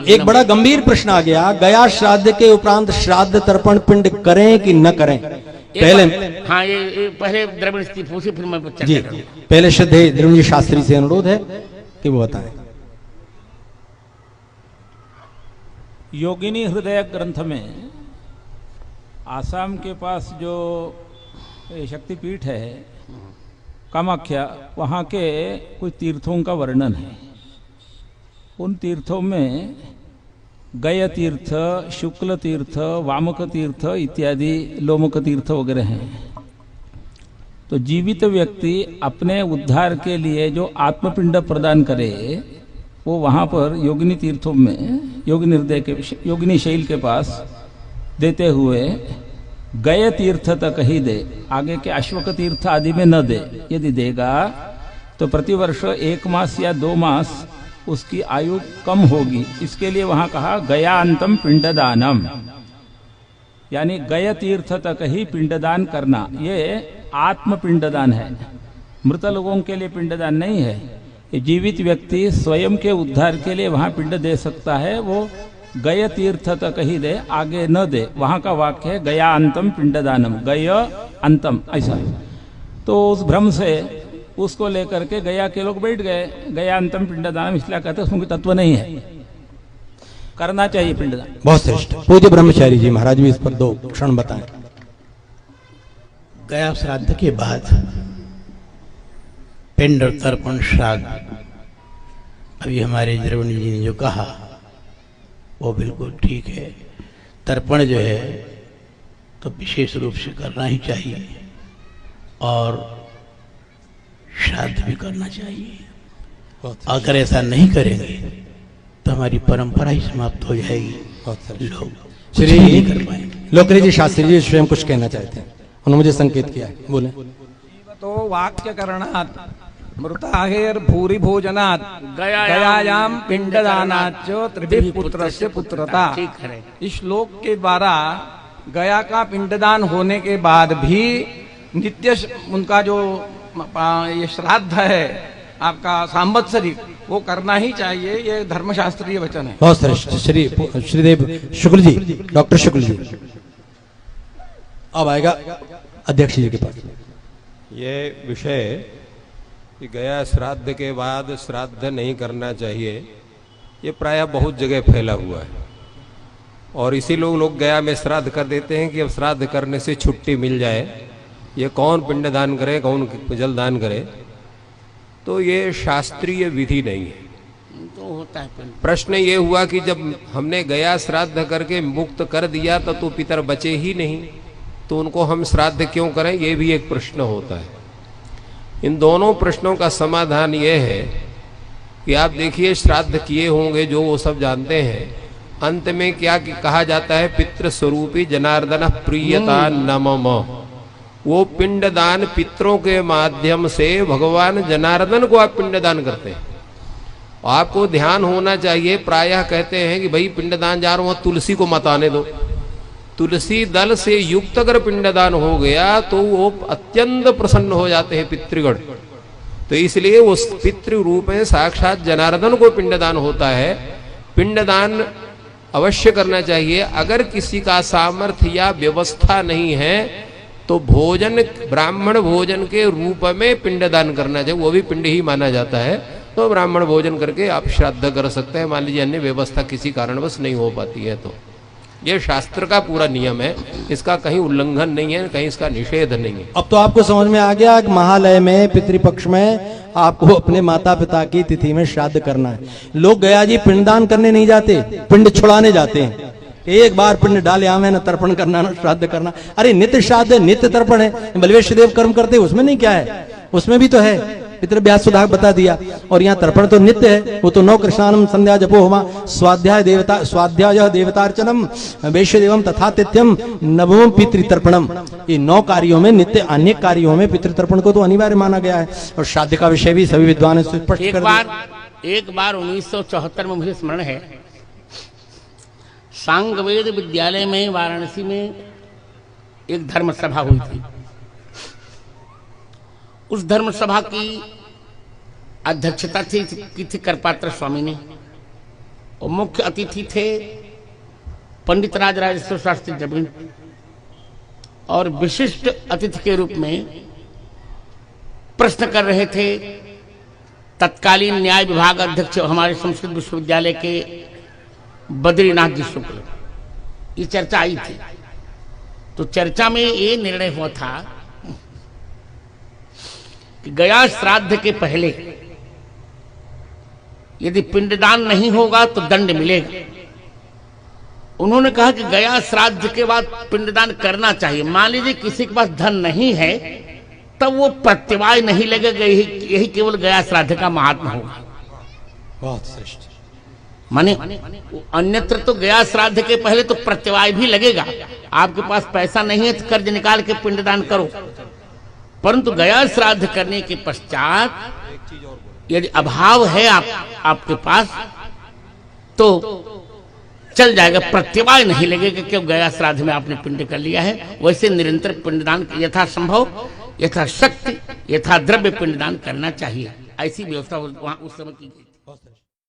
एक बड़ा गंभीर प्रश्न आ गया, गया श्राद्ध के उपरांत श्राद्ध तर्पण पिंड करें कि न करें? पहले हाँ, ये पहले द्रविड़ स्थिति पूछी, फिर मैं जी पहले श्रद्धेय द्रविड़ जी शास्त्री से अनुरोध है कि वो बताएं। योगिनी हृदय ग्रंथ में आसाम के पास जो शक्तिपीठ है कामाख्या, वहाँ के कुछ तीर्थों का वर्णन है। उन तीर्थों में गय तीर्थ, शुक्ल तीर्थ, वामक तीर्थ इत्यादि, लोमक तीर्थ वगैरह हैं। तो जीवित व्यक्ति अपने उद्धार के लिए जो आत्मपिंड प्रदान करे वो वहाँ पर योगिनी तीर्थों में योगिनी हृदय के योगिनी शैल के पास देते हुए गय तीर्थ तक ही दे, आगे के अश्वक तीर्थ आदि में न दे। यदि देगा तो प्रतिवर्ष 1 मास या 2 मास उसकी आयु कम होगी। इसके लिए वहां कहा गयान्तम पिंडदानम, यानी गय तीर्थ तक ही पिंडदान करना। ये आत्म पिंडदान है, मृत लोगों के लिए पिंडदान नहीं है। ये जीवित व्यक्ति स्वयं के उद्धार के लिए वहां पिंड दे सकता है, वो गय तीर्थ तक ही दे, आगे न दे। वहां का वाक्य है गयान्तम पिंडदानम, गय अंतम, ऐसा। तो उस भ्रम से उसको लेकर के गया के लोग बैठ गए, गयान्तम पिंडदानम इसलिए कहते हैं, उसमें कोई तत्व नहीं है। करना चाहिए पिंडदान। बहुत श्रेष्ठ। पूज्य ब्रह्मचारी जी महाराज भी इस पर 2 क्षण बताएं। गया श्राद्ध के बाद पिंड और तर्पण श्राद्ध, अभी हमारे द्रविड़ जी ने जो कहा वो बिल्कुल ठीक है। तर्पण जो है तो विशेष रूप से करना ही चाहिए और श्राद्ध भी करना चाहिए। अगर ऐसा नहीं करेंगे तो हमारी परंपरा ही समाप्त हो जाएगी। लोग श्री नहीं कर पाएंगे। लोकरी जी शास्त्री जी स्वयं कुछ कहना चाहते हैं, उन्होंने मुझे संकेत किया है, बोले। तो वाक्य करणात् मृताहेर भूरि भोजनात् गयायाम पिंडदानाच्च त्रिभिः पुत्रस्य पुत्रता। इस श्लोक के द्वारा गया का पिंडदान होने के बाद भी नित्य उनका जो ये श्राद्ध है आपका सांवत्सरिक, वो करना ही चाहिए। ये धर्मशास्त्रीय वचन है। बहुत श्रेष्ठ। श्रीदेव शुक्ल जी, डॉक्टर शुक्ल जी, अब आएगा अध्यक्ष जी के पास। ये विषय कि गया श्राद्ध के बाद श्राद्ध नहीं करना चाहिए, ये प्रायः बहुत जगह फैला हुआ है और इसी लोग गया में श्राद्ध कर देते हैं कि अब श्राद्ध करने से छुट्टी मिल जाए। ये कौन पिंडदान करे, कौन जलदान करे, तो ये शास्त्रीय विधि नहीं है। तो होता है प्रश्न ये हुआ कि जब हमने गया श्राद्ध करके मुक्त कर दिया तो पितर बचे ही नहीं, तो उनको हम श्राद्ध क्यों करें, ये भी एक प्रश्न होता है। इन दोनों प्रश्नों का समाधान ये है कि आप देखिए, श्राद्ध किए होंगे जो वो सब जानते हैं, अंत में क्या कहा जाता है, पितृ स्वरूपी जनार्दन प्रियता नमम। वो पिंडदान पितरों के माध्यम से भगवान जनार्दन को आप पिंडदान करते हैं। आपको ध्यान होना चाहिए, प्रायः कहते हैं कि भाई पिंडदान जा रहा हूं, तुलसी को मत आने दो। तुलसी दल से युक्त अगर पिंडदान हो गया तो वो अत्यंत प्रसन्न हो जाते हैं पितृगण। तो इसलिए उस पितृ रूप में साक्षात जनार्दन को पिंडदान होता है। पिंडदान अवश्य करना चाहिए। अगर किसी का सामर्थ्य या व्यवस्था नहीं है तो भोजन, ब्राह्मण भोजन के रूप में पिंडदान करना चाहिए, वो भी पिंड ही माना जाता है। तो ब्राह्मण भोजन करके आप श्राद्ध कर सकते हैं। मान लीजिए अन्य व्यवस्था किसी कारणवश नहीं हो पाती है तो ये शास्त्र का पूरा नियम है, इसका कहीं उल्लंघन नहीं है, कहीं इसका निषेध नहीं है। अब तो आपको समझ में आ गया कि महालय में पितृपक्ष में आपको अपने माता पिता की तिथि में श्राद्ध करना है। लोग गया जी पिंडदान करने नहीं जाते, पिंड छुड़ाने जाते हैं। एक बार पिंड डाले आवे न तर्पण करना न श्राद्ध करना। अरे नित्य श्राद्ध है, नित्य तर्पण है। बलवेश देव कर्म करते, उसमें नहीं क्या है, उसमें भी तो है। पितृव्यास सुधा बता दिया। और यहाँ तर्पण तो नित्य है, वो तो 9 कृष्णानम संध्या जपो होमा स्वाध्याय देवतार्चनम वैश्य देवम तथा तिथ्यम नवम पितृतर्पणम। ये 9 कार्यों में नित्य अनेक कार्यों में पितृतर्पण को तो अनिवार्य माना गया है। और श्राद्ध का विषय भी सभी विद्वान ने स्पष्ट कर दिया। एक बार 1974 में मुझे स्मरण है, सांगवेद विद्यालय में वाराणसी में एक धर्म सभा हुई थी। उस धर्म सभा की अध्यक्षता की थी करपात्र स्वामी ने, और मुख्य अतिथि थे पंडित राजराजेश्वर शास्त्री जमीन, और विशिष्ट अतिथि के रूप में प्रश्न कर रहे थे तत्कालीन न्याय विभाग अध्यक्ष हमारे संस्कृत विश्वविद्यालय के बद्रीनाथ जी शुक्ल। ये चर्चा आई थी, तो चर्चा में ये निर्णय हुआ था कि गया श्राद्ध के पहले यदि पिंडदान नहीं होगा तो दंड मिलेगा। उन्होंने कहा कि गया श्राद्ध के बाद पिंडदान करना चाहिए। मान लीजिए किसी के पास धन नहीं है तब वो प्रत्यवाय नहीं लगेगा, यही केवल गया श्राद्ध का महात्मा होगा। बहुत श्रेष्ठ। माने अन्यत्र तो गया श्राद्ध के पहले तो प्रत्यवाय भी लगेगा। आपके पास पैसा नहीं है तो कर्ज निकाल के पिंडदान करो, परंतु गया श्राद्ध करने के पश्चात यदि अभाव है आपके पास तो चल जाएगा, प्रत्यवाय नहीं लगेगा क्यों गया श्राद्ध में आपने पिंड कर लिया है। वैसे निरंतर पिंडदान यथासंभव, यथाशक्ति, यथा द्रव्य पिंडदान करना चाहिए। ऐसी व्यवस्था वहां उस समय की गई।